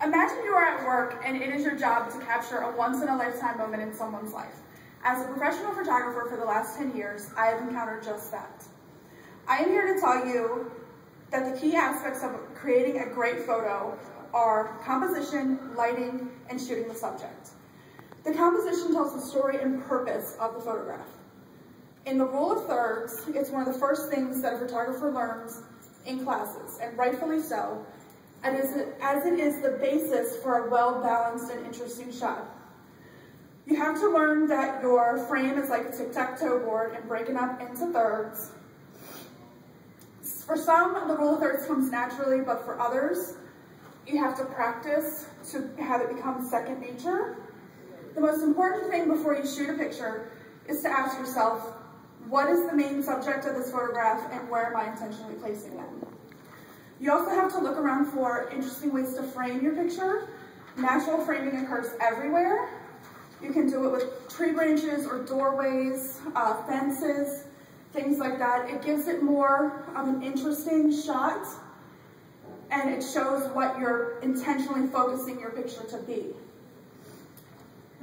Imagine you are at work and it is your job to capture a once-in-a-lifetime moment in someone's life. As a professional photographer for the last 10 years, I have encountered just that. I am here to tell you that the key aspects of creating a great photo are composition, lighting, and shooting the subject. The composition tells the story and purpose of the photograph. In the rule of thirds, it's one of the first things that a photographer learns in classes, and rightfully so, as it is the basis for a well-balanced and interesting shot. You have to learn that your frame is like a tic-tac-toe board and break it up into thirds. For some, the rule of thirds comes naturally, but for others, you have to practice to have it become second nature. The most important thing before you shoot a picture is to ask yourself, what is the main subject of this photograph and where am I intentionally placing them? You also have to look around for interesting ways to frame your picture. Natural framing occurs everywhere. You can do it with tree branches or doorways, fences, things like that. It gives it more of an interesting shot, and it shows what you're intentionally focusing your picture to be.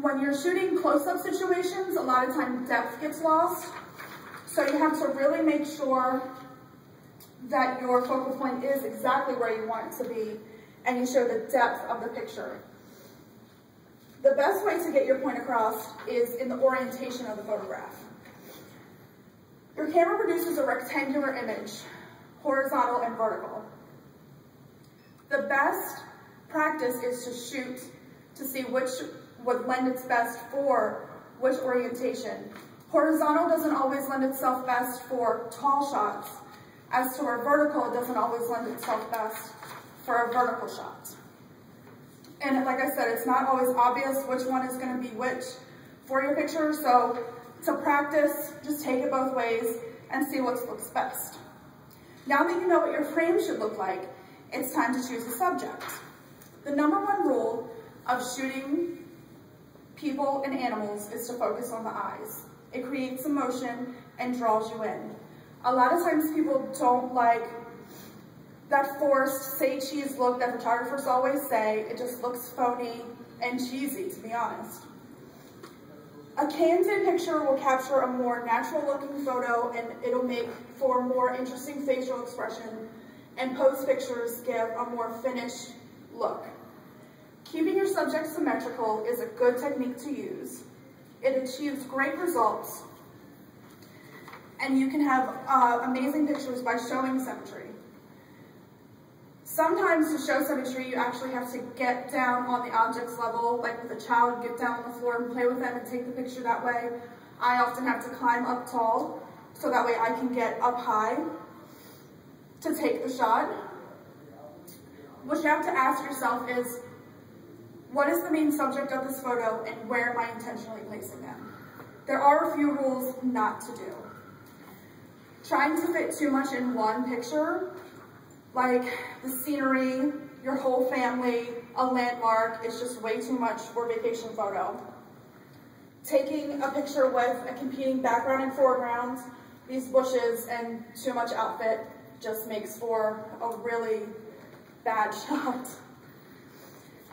When you're shooting close-up situations, a lot of time depth gets lost, so you have to really make sure that your focal point is exactly where you want it to be, and you show the depth of the picture. The best way to get your point across is in the orientation of the photograph. Your camera produces a rectangular image, horizontal and vertical. The best practice is to shoot to see which would lend its best for which orientation. Horizontal doesn't always lend itself best for tall shots, as to where vertical doesn't always lend itself best for a vertical shot. And like I said, it's not always obvious which one is going to be which for your picture, so to practice, just take it both ways and see what looks best. Now that you know what your frame should look like, it's time to choose a subject. The #1 rule of shooting people and animals is to focus on the eyes. It creates emotion and draws you in. A lot of times people don't like that forced, say cheese look that photographers always say. It just looks phony and cheesy, to be honest. A candid picture will capture a more natural looking photo, and it'll make for more interesting facial expression, and pose pictures give a more finished look. Keeping your subject symmetrical is a good technique to use. It achieves great results, and you can have amazing pictures by showing symmetry. Sometimes to show symmetry, you actually have to get down on the object's level, like with a child, get down on the floor and play with them and take the picture that way. I often have to climb up tall, so that way I can get up high to take the shot. What you have to ask yourself is, what is the main subject of this photo and where am I intentionally placing them? There are a few rules not to do. Trying to fit too much in one picture, like the scenery, your whole family, a landmark, is just way too much for a vacation photo. Taking a picture with a competing background and foreground, these bushes, and too much outfit just makes for a really bad shot.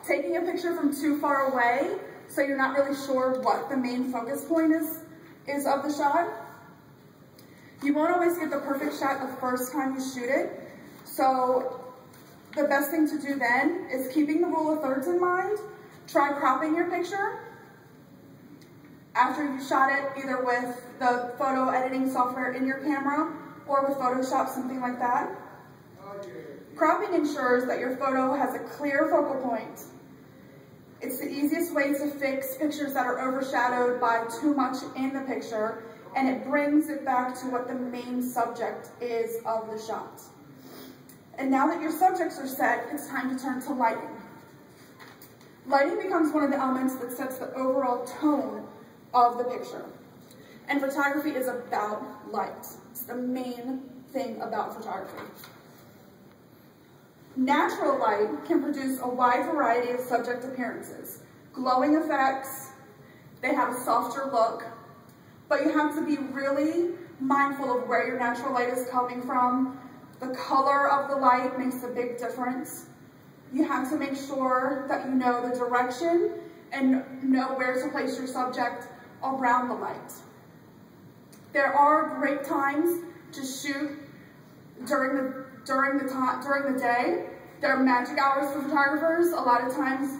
Taking a picture from too far away, so you're not really sure what the main focus point is of the shot. You won't always get the perfect shot the first time you shoot it, so the best thing to do then is, keeping the rule of thirds in mind, try cropping your picture after you shot it, either with the photo editing software in your camera or with Photoshop, something like that. Cropping ensures that your photo has a clear focal point. It's the easiest way to fix pictures that are overshadowed by too much in the picture, and it brings it back to what the main subject is of the shot. And now that your subjects are set, it's time to turn to lighting. Lighting becomes one of the elements that sets the overall tone of the picture. And photography is about light. It's the main thing about photography. Natural light can produce a wide variety of subject appearances. Glowing effects, they have a softer look, but you have to be really mindful of where your natural light is coming from. The color of the light makes a big difference. You have to make sure that you know the direction and know where to place your subject around the light. There are great times to shoot during the day. There are magic hours for photographers, a lot of times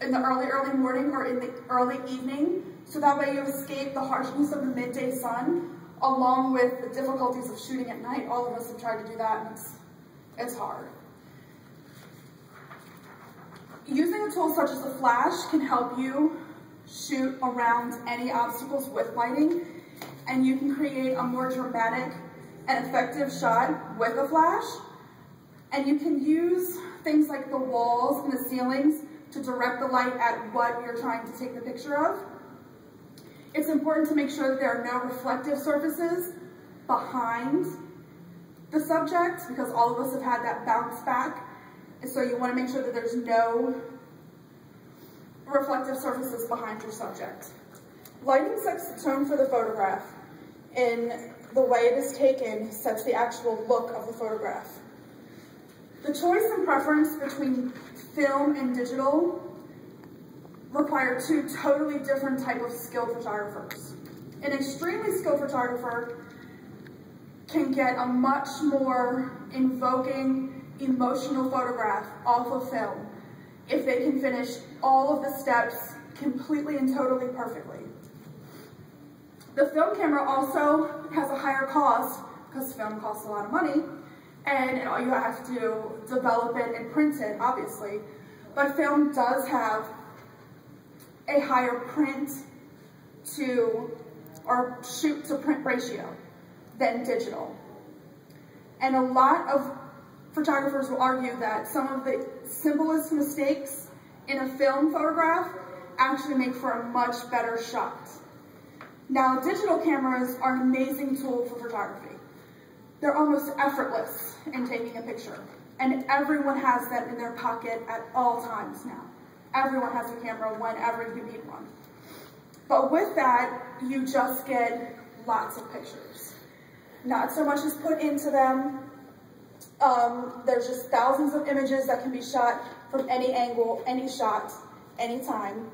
in the early morning or in the early evening, so that way you escape the harshness of the midday sun, along with the difficulties of shooting at night. All of us have tried to do that, and it's hard. Using a tool such as a flash can help you shoot around any obstacles with lighting, and you can create a more dramatic and effective shot with a flash. And you can use things like the walls and the ceilings to direct the light at what you're trying to take the picture of. It's important to make sure that there are no reflective surfaces behind the subject, because all of us have had that bounce back. And so you want to make sure that there's no reflective surfaces behind your subject. Lighting sets the tone for the photograph, and the way it is taken sets the actual look of the photograph. The choice and preference between film and digital require two totally different types of skilled photographers. An extremely skilled photographer can get a much more invoking, emotional photograph off of film if they can finish all of the steps completely and totally perfectly. The film camera also has a higher cost because film costs a lot of money, and you have to develop it and print it, obviously. But film does have a higher print to, or shoot to print ratio than digital. And a lot of photographers will argue that some of the simplest mistakes in a film photograph actually make for a much better shot. Now, digital cameras are an amazing tool for photography. They're almost effortless in taking a picture, and everyone has them in their pocket at all times now. Everyone has a camera whenever you need one. But with that, you just get lots of pictures. Not so much is put into them. There's just thousands of images that can be shot from any angle, any shot, anytime,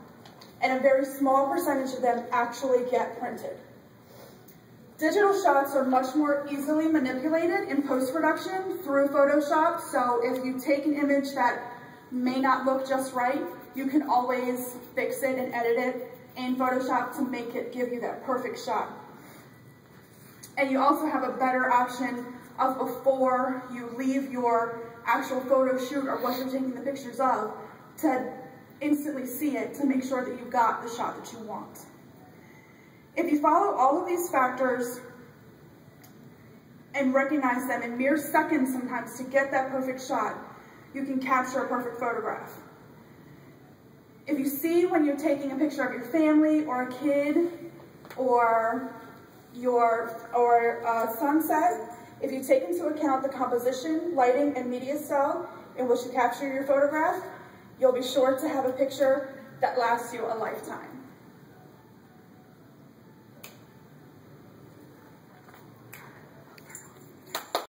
and a very small percentage of them actually get printed. Digital shots are much more easily manipulated in post-production through Photoshop, so if you take an image that may not look just right, you can always fix it and edit it in Photoshop to make it give you that perfect shot. And you also have a better option of before you leave your actual photo shoot or what you're taking the pictures of to instantly see it to make sure that you got the shot that you want. If you follow all of these factors and recognize them in mere seconds sometimes to get that perfect shot, you can capture a perfect photograph. If you see when you're taking a picture of your family or a kid or your sunset, if you take into account the composition, lighting, and media style in which you capture your photograph, you'll be sure to have a picture that lasts you a lifetime.